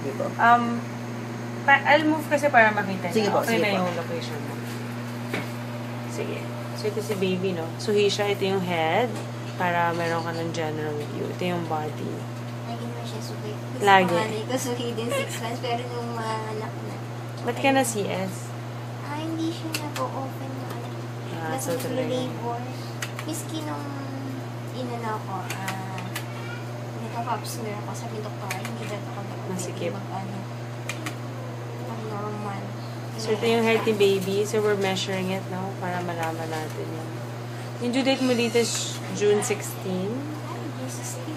Sige po. I'll move kasi para makita Sige niya. po, Okay sige na po. yung location mo. Sige. So, ito si baby, no? So, Hisha, ito yung head para meron ka ng general view. Ito yung body. Lagi naman siya suki. Lagi. Panganay ko suki din 6 months, pero nung anak na. Ba't ka na CS? Hindi siya nag-o-open na anak. So talaga. labor. Miski nung inano ko, nagka-pops meron ako, sabi doktor, hindi daw ako Masikip. normal. So, ito yung healthy baby. So, we're measuring it, no? Para malaman natin yun. Yung due date mo dito is June 16.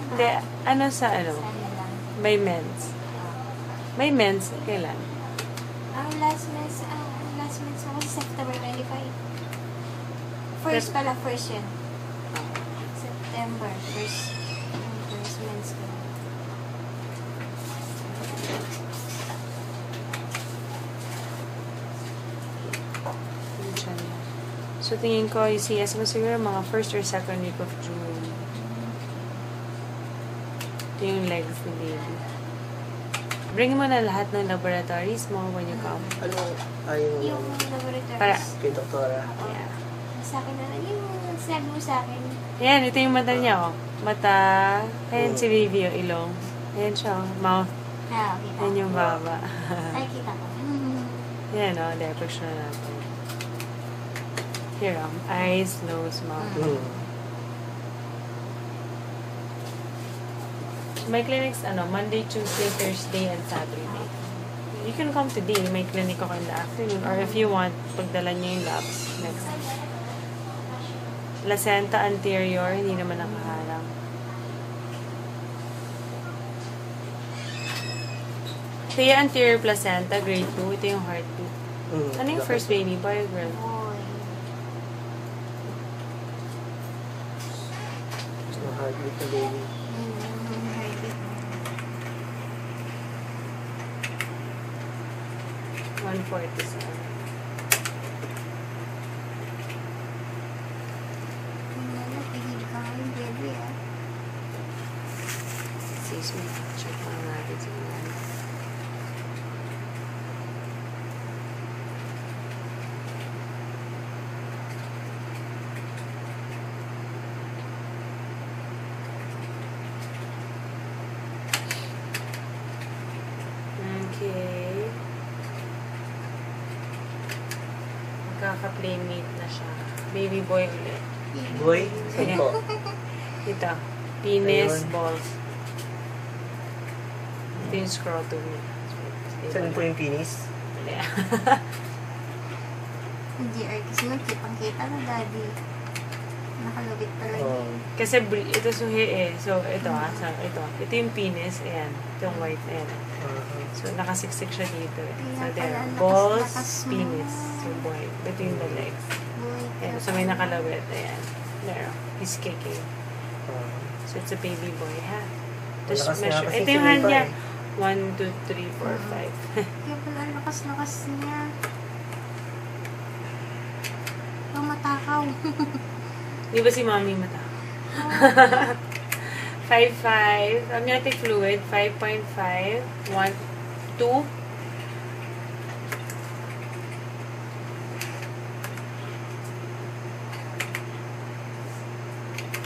Hindi, ano sa ano? May mens. May mens, kailan? Last month ako sa September 25. First yan. September, first month ko. So, tingin ko, yung CS mo siguro mga first or second week of June. Ito yung legs ni baby. Bring mo na lahat ng laboratories mo when you come. Ano? Yung Yung laboratories. Para, kay doktora. yeah. Sa akin na yung sabi mo sa akin. Ayan, ito yung mata niya, oh. Mata. Ayan si baby, yung ilong. Ayan siya, oh. Mouth. Kita. Ayan yung baba. Ay, kita ko. Ayan, oh. Dahil picture na natin. Here, eyes, nose, mouth. My clinics, Monday, Tuesday, Thursday, and Saturday. You can come today. May clinic ako in the afternoon. Or if you want, pagdala niyo yung labs next. Placenta anterior, hindi naman nakaharang. Kaya anterior placenta, grade 2. Ito yung heartbeat. Ano yung first baby? Boy or girl? Boy. Gusto ng heartbeat na baby. Heartbeat. 147. Excuse me. Check lang natin sa mga. Okay. Magkaka-playmate na siya. Baby boy ulit. Boy? Saan po? Ito. Penis, Ayun. balls. Ito yung scrotum niya. Saan po yung penis? Yeah. Hindi, kasi nagkipang-kita na daddy. Nakalugit pala Oh. yun. Kasi ito suhi eh. So, ito So, ito. Ito yung penis. Ayan. Ito yung white. Ayan. So, nakasiksik siya dito. So, there. Balls, penis. So, boy. Ito yung the legs. Ayan. So, may nakalawit. Ayan. There. He's kicking. So, it's a baby boy, ha? Just Malakas measure. kasi Ito yung si hand Lipa niya. eh. 1, 2, 3, 4, 5. Kaya pala lakas-lakas niya. Matakaw. Di ba si mami mata? 5.5. Amniotic fluid, 5.5. 1, 2.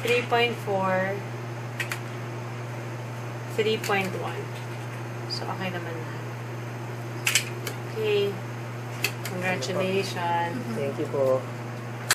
3.4. 3.1. So, okay naman na. Okay. Congratulations. Thank you po.